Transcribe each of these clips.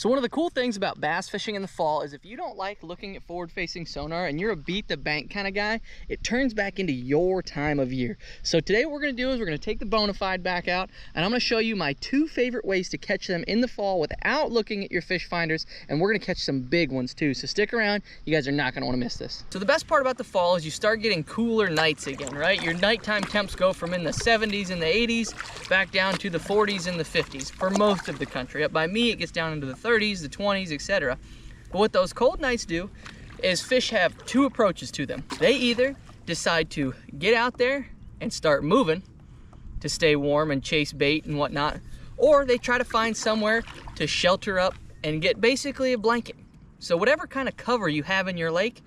So one of the cool things about bass fishing in the fall is if you don't like looking at forward-facing sonar and you're a beat the bank kind of guy, it turns back into your time of year. So today what we're gonna do is we're gonna take the Bonafide back out and I'm gonna show you my 2 favorite ways to catch them in the fall without looking at your fish finders, and we're gonna catch some big ones too. So stick around, you guys are not gonna wanna miss this. So the best part about the fall is you start getting cooler nights again, right? Your nighttime temps go from in the 70s and the 80s back down to the 40s and the 50s for most of the country. Up by me, it gets down into the 30s, the 20s, etc. But what those cold nights do is fish have 2 approaches to them. They either decide to get out there and start moving to stay warm and chase bait and whatnot, or they try to find somewhere to shelter up and get basically a blanket. So whatever kind of cover you have in your lake,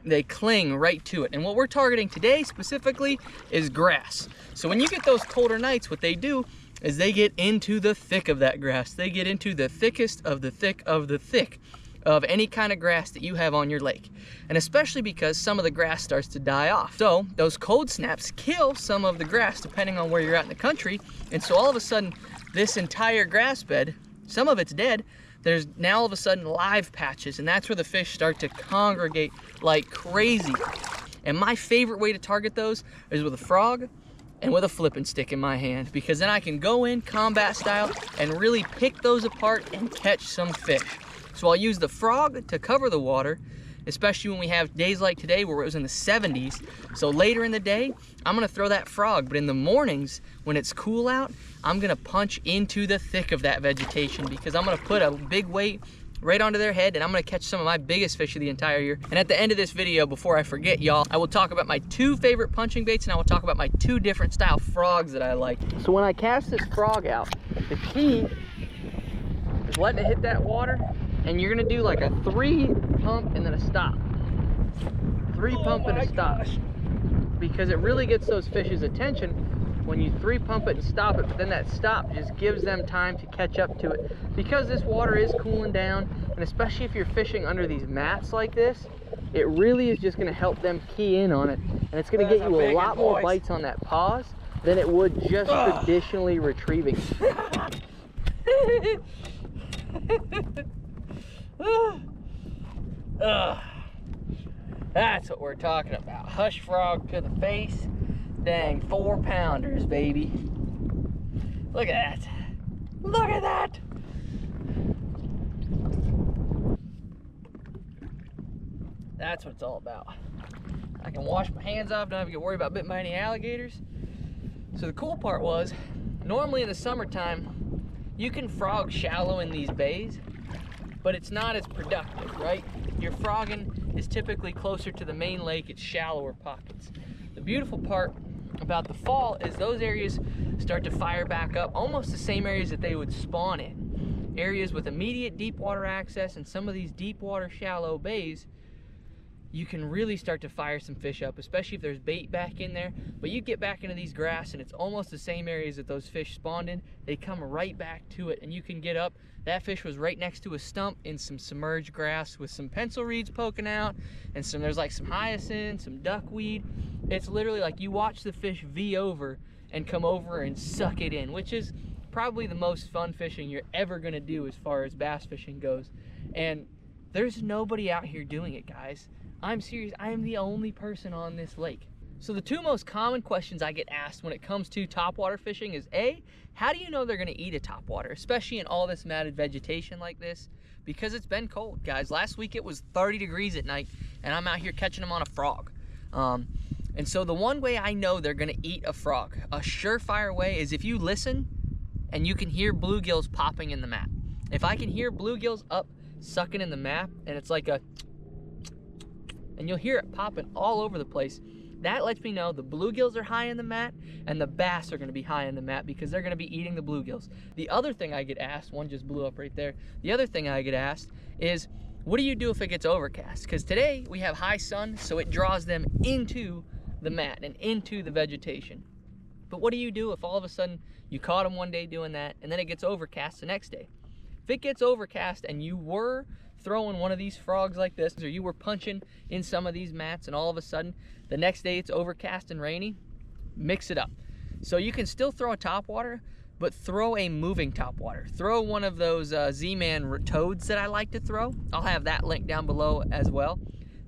they cling right to it. And what we're targeting today specifically is grass. So when you get those colder nights, what they do is they get into the thick of that grass. They get into the thickest of the thick of the thick of any kind of grass that you have on your lake. And especially because some of the grass starts to die off. So those cold snaps kill some of the grass depending on where you're at in the country. And so all of a sudden, this entire grass bed, some of it's dead, there's now all of a sudden live patches, and that's where the fish start to congregate like crazy. And my favorite way to target those is with a frog and with a flipping stick in my hand, because then I can go in combat style and really pick those apart and catch some fish. So I'll use the frog to cover the water, especially when we have days like today where it was in the 70s. So later in the day, I'm gonna throw that frog, but in the mornings when it's cool out, I'm gonna punch into the thick of that vegetation, because I'm gonna put a big weight right onto their head and I'm gonna catch some of my biggest fish of the entire year. And at the end of this video, before I forget y'all, I will talk about my 2 favorite punching baits and I will talk about my 2 different style frogs that I like. So when I cast this frog out, the key is letting it hit that water, and you're gonna do like a 3 pump and then a stop. 3 pump and a stop. Because it really gets those fish's attention when you 3 pump it and stop it, but then that stop just gives them time to catch up to it. Because this water is cooling down, and especially if you're fishing under these mats like this, it really is just gonna help them key in on it. And it's gonna get you a lot more bites on that pause than it would just traditionally retrieving. That's what we're talking about. Hush frog to the face. Dang, 4-pounders, baby. Look at that. Look at that. That's what it's all about. I can wash my hands off, don't have to get worried about bitten by any alligators. So the cool part was, normally in the summertime, you can frog shallow in these bays, but it's not as productive, right? Your frogging is typically closer to the main lake, it's shallower pockets. The beautiful part about the fall is those areas start to fire back up, almost the same areas that they would spawn in. Areas with immediate deep water access, and some of these deep water shallow bays, you can really start to fire some fish up, especially if there's bait back in there. But you get back into these grass and it's almost the same areas that those fish spawned in. They come right back to it and you can get up. That fish was right next to a stump in some submerged grass with some pencil reeds poking out, and there's like some hyacinth, some duckweed. It's literally like you watch the fish V over and come over and suck it in, which is probably the most fun fishing you're ever gonna do as far as bass fishing goes. And there's nobody out here doing it, guys. I'm serious, I am the only person on this lake. So the 2 most common questions I get asked when it comes to topwater fishing is A, how do you know they're gonna eat a topwater, especially in all this matted vegetation like this? Because it's been cold, guys. Last week it was 30 degrees at night and I'm out here catching them on a frog. And so the one way I know they're gonna eat a frog, a surefire way, is if you listen and you can hear bluegills popping in the mat. If I can hear bluegills up sucking in the mat and it's like a, and you'll hear it popping all over the place, that lets me know the bluegills are high in the mat and the bass are gonna be high in the mat, because they're gonna be eating the bluegills. The other thing I get asked, one just blew up right there. The other thing I get asked is, what do you do if it gets overcast? Because today we have high sun, so it draws them into the mat and into the vegetation. But what do you do if all of a sudden you caught them one day doing that and then it gets overcast the next day? If it gets overcast and you were throwing one of these frogs like this, or you were punching in some of these mats and all of a sudden the next day it's overcast and rainy, mix it up. So you can still throw a topwater, but throw a moving topwater. Throw one of those Z-Man toads that I like to throw. I'll have that link down below as well.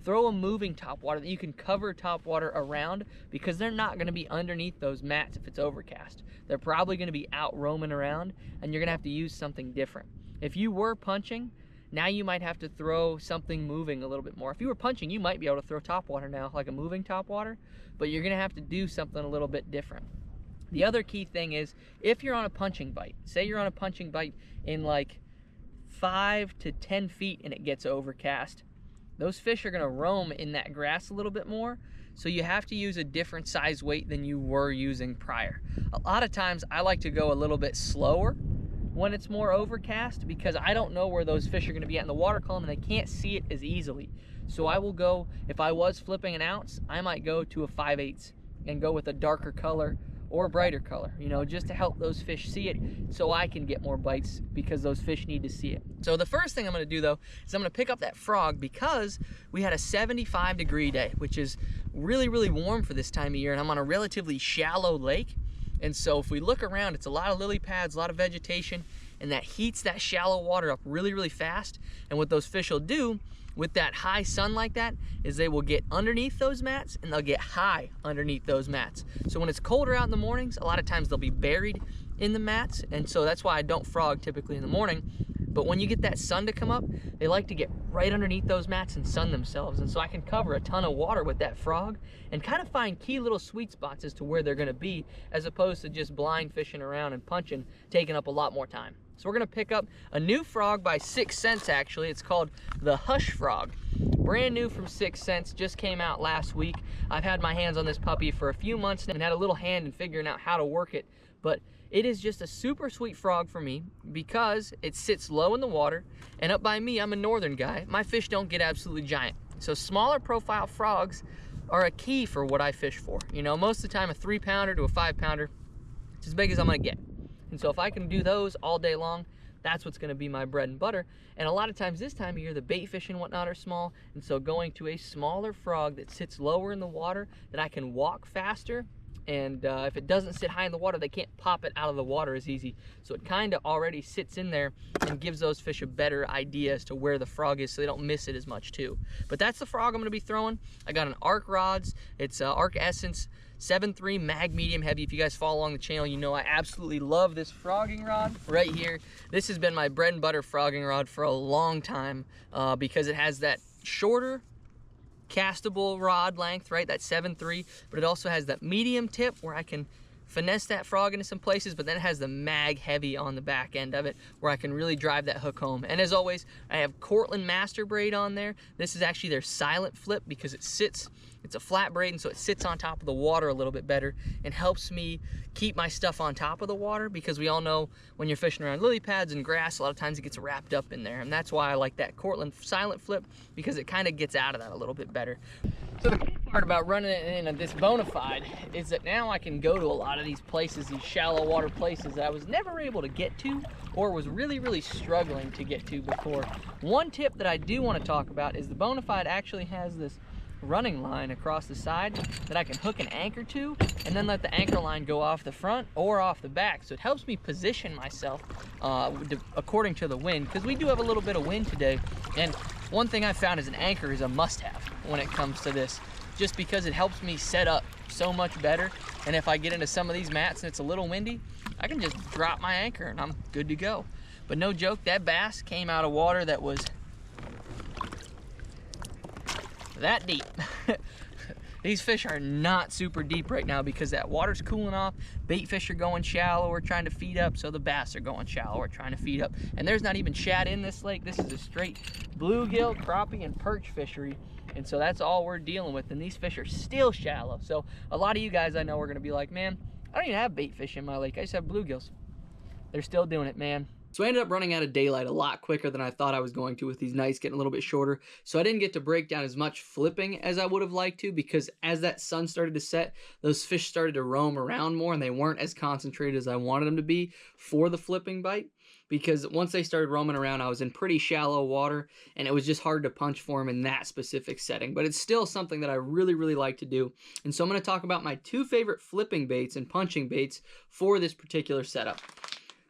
Throw a moving topwater that you can cover topwater around, because they're not gonna be underneath those mats if it's overcast. They're probably gonna be out roaming around, and you're gonna have to use something different. If you were punching, now you might have to throw something moving a little bit more. If you were punching, you might be able to throw topwater now, like a moving topwater, but you're gonna have to do something a little bit different. The other key thing is, if you're on a punching bite, say you're on a punching bite in like 5 to 10 feet and it gets overcast, those fish are gonna roam in that grass a little bit more, so you have to use a different size weight than you were using prior. A lot of times I like to go a little bit slower when it's more overcast, because I don't know where those fish are gonna be at in the water column and they can't see it as easily. So I will go, if I was flipping an ounce, I might go to a 5/8 and go with a darker color or a brighter color, you know, just to help those fish see it, so I can get more bites, because those fish need to see it. So the first thing I'm gonna do though, is I'm gonna pick up that frog, because we had a 75-degree day, which is really, really warm for this time of year, and I'm on a relatively shallow lake. And so if we look around, it's a lot of lily pads, a lot of vegetation, and that heats that shallow water up really, really fast. And what those fish will do with that high sun like that is they will get underneath those mats, and they'll get high underneath those mats. So when it's colder out in the mornings, a lot of times they'll be buried in the mats, and so that's why I don't frog typically in the morning. But when you get that sun to come up, they like to get right underneath those mats and sun themselves. And so I can cover a ton of water with that frog and kind of find key little sweet spots as to where they're gonna be, as opposed to just blind fishing around and punching, taking up a lot more time. So we're gonna pick up a new frog by 6th Sense actually. It's called the Hush Frog. Brand new from 6th Sense, just came out last week. I've had my hands on this puppy for a few months now and had a little hand in figuring out how to work it. But it is just a super sweet frog for me, because it sits low in the water, and up by me, I'm a northern guy, my fish don't get absolutely giant. So smaller profile frogs are a key for what I fish for. You know, most of the time a 3-pounder to a 5-pounder, it's as big as I'm gonna get. And so if I can do those all day long, that's what's gonna be my bread and butter. And a lot of times this time of year, the bait fish and whatnot are small, and so going to a smaller frog that sits lower in the water, that I can walk faster, and if it doesn't sit high in the water, they can't pop it out of the water as easy. So it kind of already sits in there and gives those fish a better idea as to where the frog is, so they don't miss it as much too. But that's the frog I'm gonna be throwing. I got an Arc rods. It's Arc Essence 7.3 mag medium heavy. If you guys follow along the channel, you know I absolutely love this frogging rod right here. This has been my bread and butter frogging rod for a long time, because it has that shorter castable rod length, right? That 7.3, but it also has that medium tip where I can finesse that frog into some places, but then it has the mag heavy on the back end of it where I can really drive that hook home. And as always, I have Cortland Master Braid on there. This is actually their silent flip, because it's a flat braid, and so it sits on top of the water a little bit better and helps me keep my stuff on top of the water, because we all know when you're fishing around lily pads and grass, a lot of times it gets wrapped up in there. And that's why I like that Cortland silent flip, because it kind of gets out of that a little bit better. So the cool part about running it in this Bonafide is that now I can go to a lot of these places, these shallow water places that I was never able to get to, or was really, really struggling to get to before. One tip that I do want to talk about is the Bonafide actually has this running line across the side that I can hook an anchor to, and then let the anchor line go off the front or off the back. So it helps me position myself according to the wind, because we do have a little bit of wind today. And one thing I found is an anchor is a must-have when it comes to this, just because it helps me set up so much better. And if I get into some of these mats and it's a little windy, I can just drop my anchor and I'm good to go. But no joke, that bass came out of water that was that deep. These fish are not super deep right now because that water's cooling off. Bait fish are going shallow, we're trying to feed up, so the bass are going shallow, we're trying to feed up. And there's not even shad in this lake. This is a straight bluegill, crappie, and perch fishery. And so that's all we're dealing with, and these fish are still shallow. So a lot of you guys I know are gonna be like, man, I don't even have bait fish in my lake, I just have bluegills. They're still doing it, man. So I ended up running out of daylight a lot quicker than I thought I was going to, with these nights getting a little bit shorter. So I didn't get to break down as much flipping as I would have liked to, because as that sun started to set, those fish started to roam around more, and they weren't as concentrated as I wanted them to be for the flipping bite. Because once they started roaming around, I was in pretty shallow water, and it was just hard to punch for them in that specific setting. But it's still something that I really, really like to do. And so I'm going to talk about my two favorite flipping baits and punching baits for this particular setup.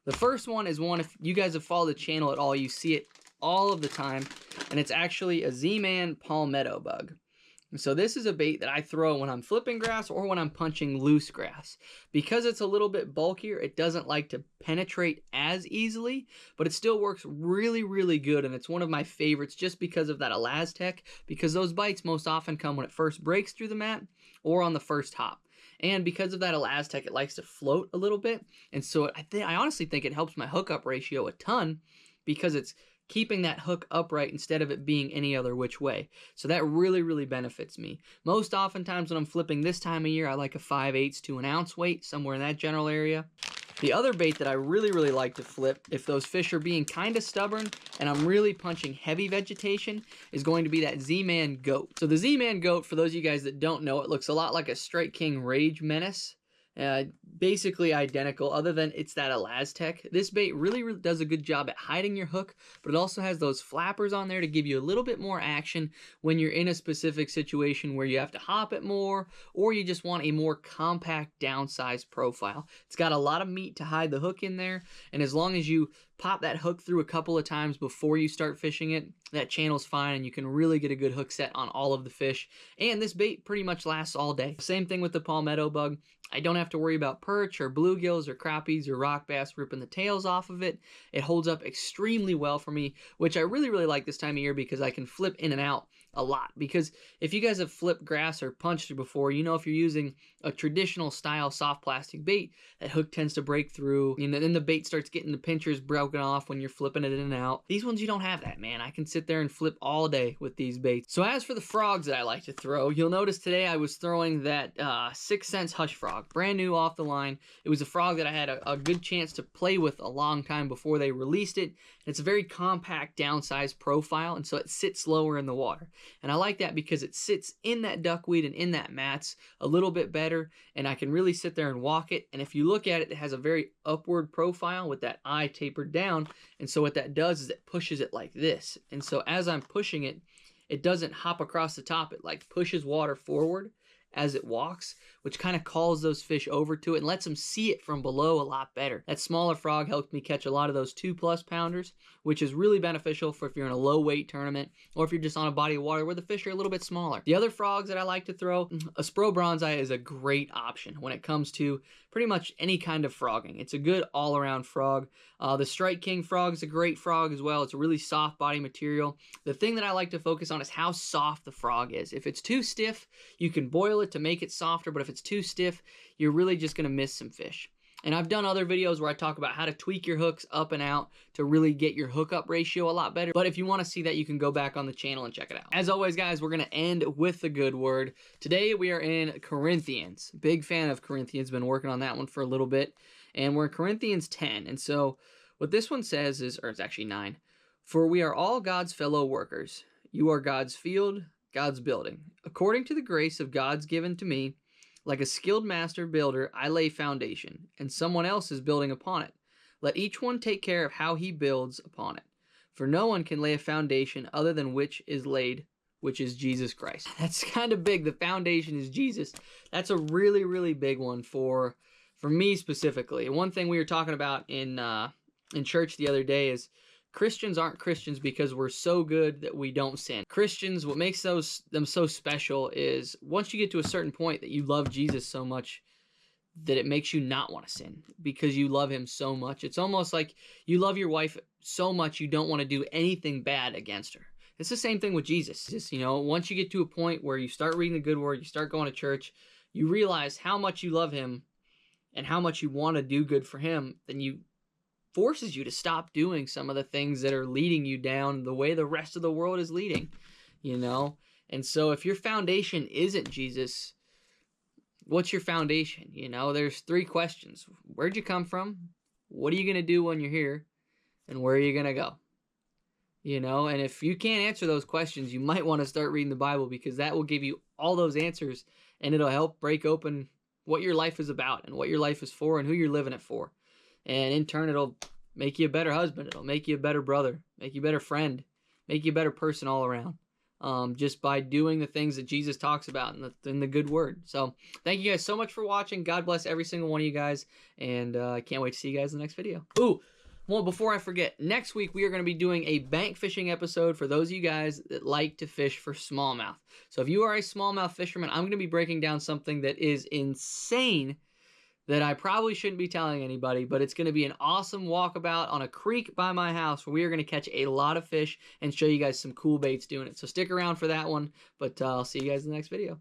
The first one is one, if you guys have followed the channel at all, you see it all of the time, and it's actually a Z-Man palmetto bug. So this is a bait that I throw when I'm flipping grass or when I'm punching loose grass. Because it's a little bit bulkier, it doesn't like to penetrate as easily, but it still works really, really good, and it's one of my favorites just because of that Elastec, because those bites most often come when it first breaks through the mat or on the first hop. And because of that Elastec, it likes to float a little bit, and so I honestly think it helps my hookup ratio a ton because it's keeping that hook upright instead of it being any other which way. So that really, really benefits me. Most oftentimes when I'm flipping this time of year, I like a 5/8 to an ounce weight, somewhere in that general area. The other bait that I really, really like to flip, if those fish are being kind of stubborn and I'm really punching heavy vegetation, is going to be that Z-Man Goat. So the Z-Man Goat, for those of you guys that don't know, it looks a lot like a Strike King Rage Menace. Basically identical, other than it's that Elastec. This bait really does a good job at hiding your hook, but it also has those flappers on there to give you a little bit more action when you're in a specific situation where you have to hop it more, or you just want a more compact downsized profile. It's got a lot of meat to hide the hook in there, and as long as you pop that hook through a couple of times before you start fishing it, that channel's fine, and you can really get a good hook set on all of the fish. And this bait pretty much lasts all day. Same thing with the palmetto bug. I don't have to worry about perch or bluegills or crappies or rock bass ripping the tails off of it. It holds up extremely well for me, which I really, really like this time of year because I can flip in and out a lot. Because if you guys have flipped grass or punched before, you know if you're using a traditional style soft plastic bait, that hook tends to break through, and then the bait starts getting the pinchers broken off when you're flipping it in and out. These ones, you don't have that, man. I can sit there and flip all day with these baits. So as for the frogs that I like to throw, you'll notice today I was throwing that 6 Sense Hush Frog, brand new off the line. It was a frog that I had a good chance to play with a long time before they released it. It's a very compact downsized profile, and so it sits lower in the water. And I like that because it sits in that duckweed and in that mats a little bit better, and I can really sit there and walk it. And if you look at it, it has a very upward profile with that eye tapered down, and so what that does is it pushes it like this. And so as I'm pushing it, it doesn't hop across the top. It like pushes water forward as it walks, which kind of calls those fish over to it and lets them see it from below a lot better. That smaller frog helped me catch a lot of those 2+ pounders, which is really beneficial for if you're in a low weight tournament or if you're just on a body of water where the fish are a little bit smaller. The other frogs that I like to throw, a Spro Bronzeye is a great option when it comes to pretty much any kind of frogging. It's a good all-around frog. The Strike King frog is a great frog as well. It's a really soft body material. The thing that I like to focus on is how soft the frog is. If it's too stiff, you can boil it to make it softer, but if it's too stiff, you're really just going to miss some fish. And I've done other videos where I talk about how to tweak your hooks up and out to really get your hookup ratio a lot better. But if you want to see that, you can go back on the channel and check it out. As always, guys, we're going to end with the good word. Today we are in Corinthians. Big fan of Corinthians. Been working on that one for a little bit. And we're in Corinthians 10. And so what this one says is, or it's actually 9. For we are all God's fellow workers. You are God's field, God's building. According to the grace of God's given to me, like a skilled master builder, I lay foundation, and someone else is building upon it. Let each one take care of how he builds upon it. For no one can lay a foundation other than which is laid, which is Jesus Christ. That's kind of big. The foundation is Jesus. That's a really, really big one for me specifically. One thing we were talking about in church the other day is Christians aren't Christians because we're so good that we don't sin. Christians, what makes them so special is once you get to a certain point that you love Jesus so much that it makes you not want to sin because you love him so much. It's almost like you love your wife so much you don't want to do anything bad against her. It's the same thing with Jesus. Just, you know, once you get to a point where you start reading the good word, you start going to church, you realize how much you love him and how much you want to do good for him, then you forces you to stop doing some of the things that are leading you down the way the rest of the world is leading, you know? And so if your foundation isn't Jesus, what's your foundation? You know, there's 3 questions. Where'd you come from? What are you going to do when you're here? And where are you going to go? You know, and if you can't answer those questions, you might want to start reading the Bible because that will give you all those answers and it'll help break open what your life is about and what your life is for and who you're living it for. And in turn, it'll make you a better husband. It'll make you a better brother, make you a better friend, make you a better person all around. just by doing the things that Jesus talks about in the good word. So thank you guys so much for watching. God bless every single one of you guys, and I can't wait to see you guys in the next video. Ooh, well, before I forget, next week we are going to be doing a bank fishing episode for those of you guys that like to fish for smallmouth. So if you are a smallmouth fisherman, I'm going to be breaking down something that is insane that I probably shouldn't be telling anybody, but it's going to be an awesome walkabout on a creek by my house where we are going to catch a lot of fish and show you guys some cool baits doing it. So stick around for that one, but I'll see you guys in the next video.